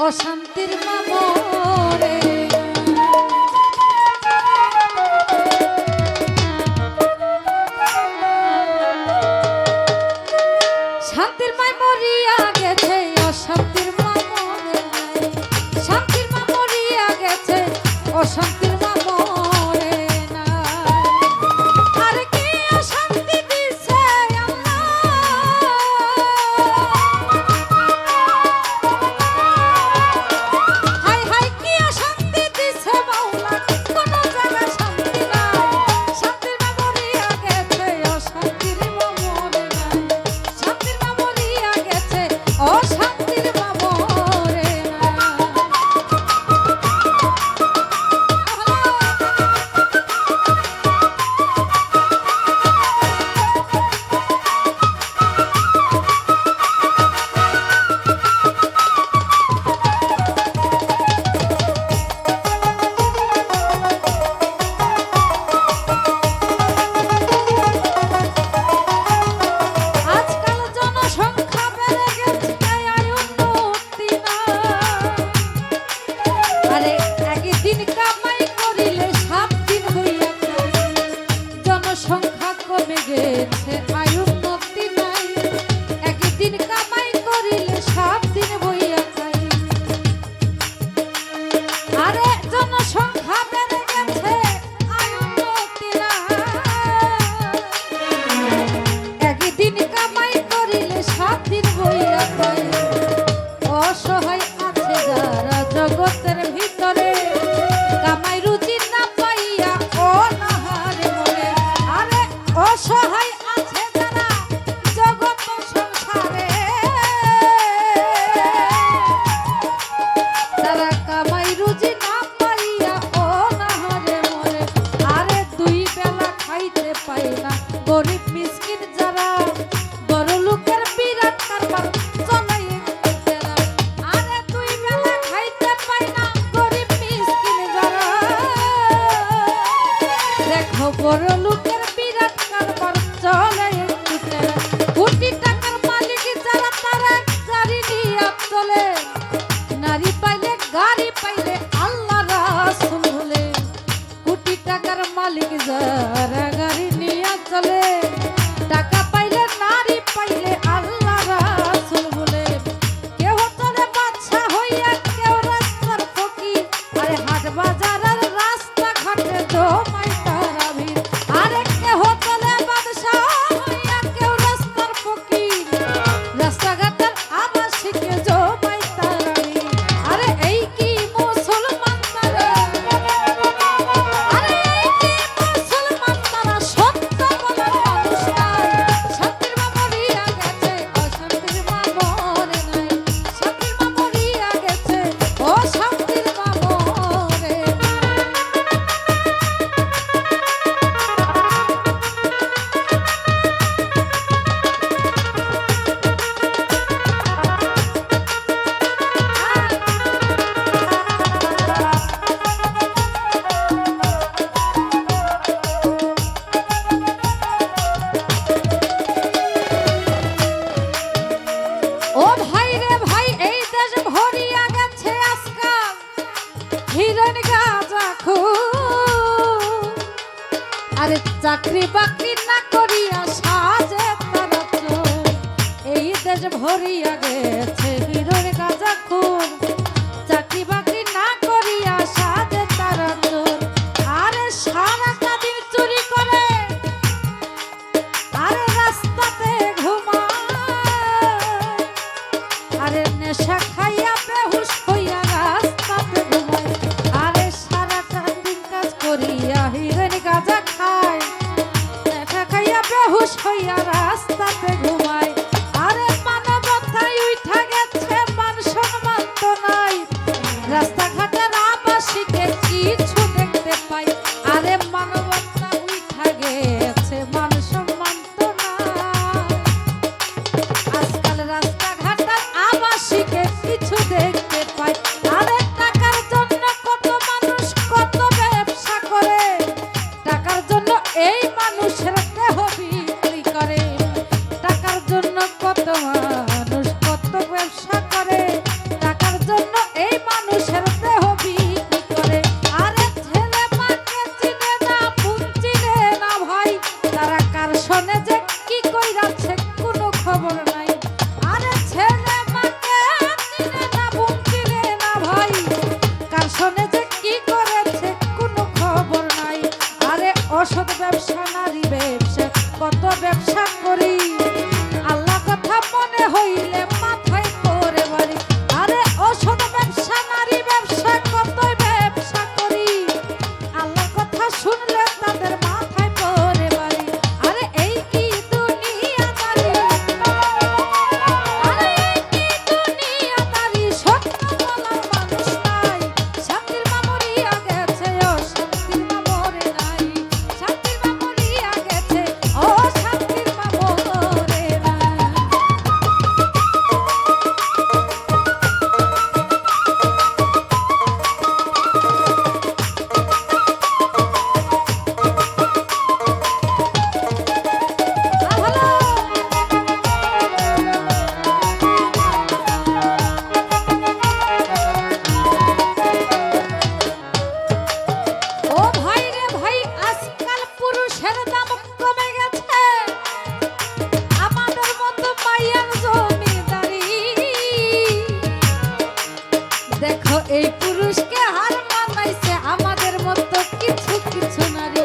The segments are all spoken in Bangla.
অশান্তির মামরে শান্তির মাই মরিয়া গেছে অশান্তির মামরে শান্তির মা মরিয়া গেছে অশান্তির মামরে না আর কি অশান্তি দিছে আল্লাহ হাই হাই কি অশান্তি দিছে মাওলা কোন জায়গা শান্তি নাই শান্তির মা মরিয়া গেছে অশান্তির মামরে নাই শান্তির মা মরিয়া গেছে অশান্তির মামরে গেছে আয়ু নতি নাই একদিন কামাই করিলে সব দিন বইয়া খাই আরে জনসংখ্যা বেড়ে গেছে আয়ু নতি নাই একদিন কামাই করিলে সব দিন বইয়া খাই অসহায় আছে যারা জগতের ভিতরে কামাই রুজি না পাইয়া অনাহারে মরে আরে অসহায় আছে যারা জগৎ সংসারে তারা কামাই রুজি না পাইয়া অনাহারে মরে আরে দুই বেলা খাইতে পায় না গরিব মিসকিন যারা বড় লোকের বিরাট কারবার চলাই আরে দুই বেলা খাইতে পায় না গরিব মিসকিন যারা দেখো বড় লোকের বিরাট কারবার চলে কোটি টাকার মালিক যারা তারা গাড়ি নিয়ে চলে নারী পাইলে গাড়ি পাইলে আল্লাহ রাসূল বলে কোটি টাকার মালিক যারা গাড়ি নিয়ে চলে টাকা পাইলে নারী পাইলে আল্লাহ রাসূল বলে কেউ চলে বাদশা হইয়া কেউ রাস্তার ফকির আরে হাট বাজারের রাস্তা ঘাটে জমায় তারা ভিড় আরে কেহ চলে বাদশা হইয়া কেউ রাস্তার ফকির রাস্তাঘাটের আবাসিকে জমায় তারা ভিড় আরে এই কি মুসলমান তারা আরে এই কি মুসলমান তারা সত্য বলার মানুষ নাই শান্তির মা মরিয়া গেছে অশান্তির মা মরে নাই শান্তির মা মরিয়া গেছে অশান্তির মা মরে ও ভাই রে ভাই এই দেশ ভরিয়া গেছে আজকাল হিরণ গাঁজা খুব আরে চাকরি বাকরি না করিয়া সাজে তারা চোর এই দেশ ভরিয়া গেছে হিরণ গাঁজা খুব চাকরি বাকরি না করিয়া সাজে তারা চোর আরে সারাটা দিন চুরি করে আরে রাস্তাতে ঘুমায় আরে নেশা খাইয়া বেহুশ হইয়া রাস্তাতে ঘুমায় আরে সারাটা দিন কাজ করিয়া হিরণ গাঁজা খায় নেশা খাইয়া বেহুশ হইয়া রাস্তাতে ঘুমায় আরে মানবতায় উঠা দেখো এই পুরুষকে হার মানাইছে আমাদের মতো কিছু কিছু নারী।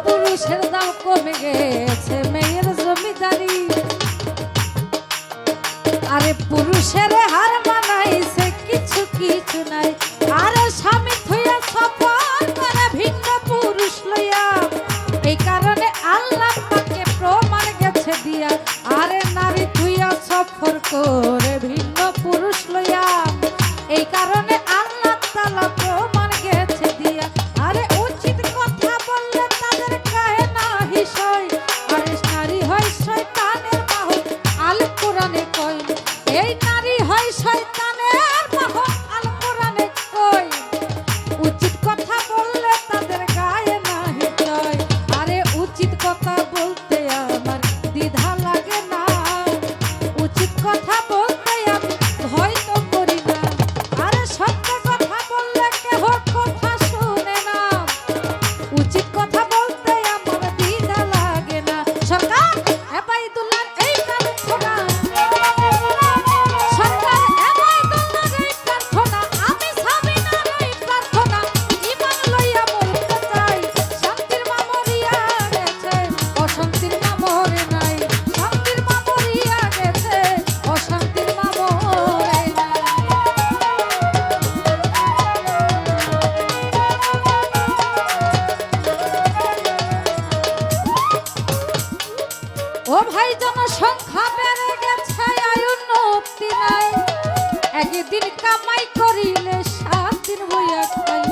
পুরুষের দাম কমে গেছে মেয়ের জমিদারি। আরে পুরুষের হার মানাইছে কিছু কিছু নাই। আরে স্বামী থইয়া সফর করে ভিন্ন পুরুষ লইয়া। এই কারণে আল্লাহ পাকে প্রমাণ গেছে দিয়া। আরে নারী থইয়া সফর করে ভিন্ন পুরুষ লইয়া। এই কারণে আল্লাহ তাআলা প্রমাণ গেছে দিয়া। আরে উচিত কথা বললে তাদের কাহে না হিসয়। আরে নারী হয় শয়তানের বাহন আল কোরআনে কয়। এই নারী হয় শয়তানের বাহন আল কোরআনে কয়। উচিত কথা বললে তাদের গায়ে না হিসয়। আরে উচিত কথা বলতে আমার দ্বিধা লাগে না। উচিত কথা বলতে আমি ভয় তো করি না। আরে সত্য কথা বললে কেহ কথা শুনে না। উচিত কথা বলতে আমার দ্বিধা লাগে না। সরকার এবাইদুল্লাহর এই প্রার্থনা, সরকার এবাইদুল্লাহর এই প্রার্থনা, আমি সাবিনার এই প্রার্থনা। ঈমান লইয়া মরতে চাই, শান্তির মা মরিয়া গেছে, অশান্তির মা মরে নাই। শান্তির মা মরিয়া গেছে, অশান্তির মা মরে নাই। ও ভাই জনসংখ্যা বেড়ে গেছে আয়ুন্নতি নাই। একদিন কামাই করিলে 7 দিন বইয়া খাই।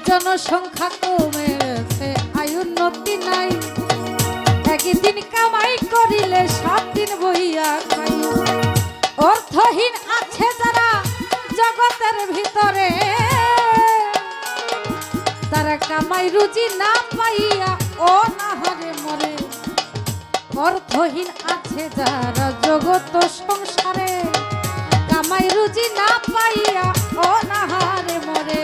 জনসংখ্যা কমে গেছে আয়ুন্নতি নাই। একদিন কামাই করিলে 7 দিন বইয়া খাই। অর্থহীন আছে যারা জগতের ভিতরে, তারা কামাই রুজি না পাইয়া অনাহারে মরে। অর্থহীন আছে যারা জগত সংসারে, কামাই রুজি না পাইয়া অনাহারে মরে।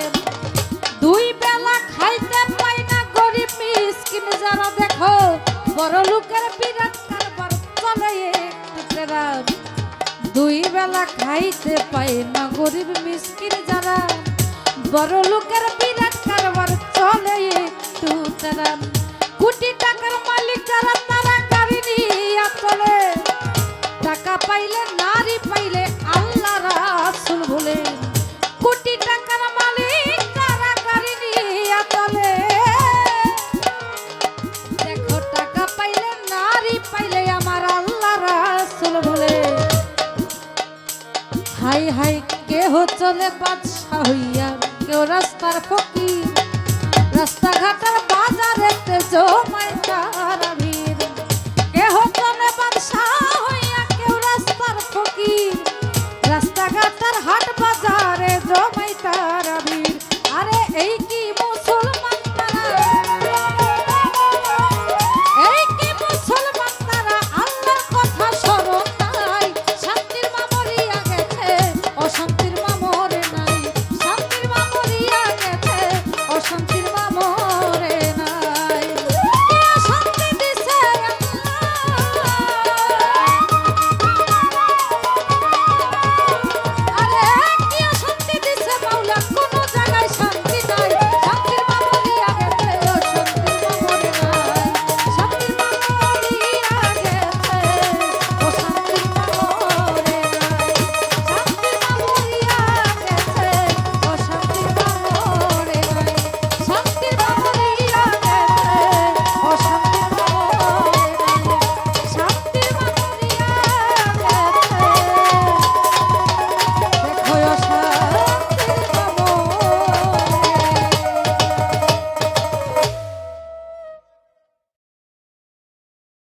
2 বেলা খাইতে পায় না গরিব মিসকিন যারা। দেখো বড় লোকের বিরাট কারবার চলে একটু টেরাম। 2 বেলা খাইতে পায় না গরিব মিসকিন যারা। বড় লোকের বিরাট কারবার চলে একটু টেরাম। কোটি টাকার মালিক যারা তারা গাড়ি নিয়ে চলে। টাকা পাইলে নারী পাইলে আল্লাহ রাসূল বলে। কোটি টাকার মালিক যারা গাড়ি নিয়ে চলে। দেখো টাকা পাইলে নারী পাইলে আমার আল্লাহ রাসূল বলে। হাই হাই কেহ চলে বাদশা হইয়া, কেউ রাস্তার ফকির। রাস্তাঘাটের বাজারেতে জমায় তারা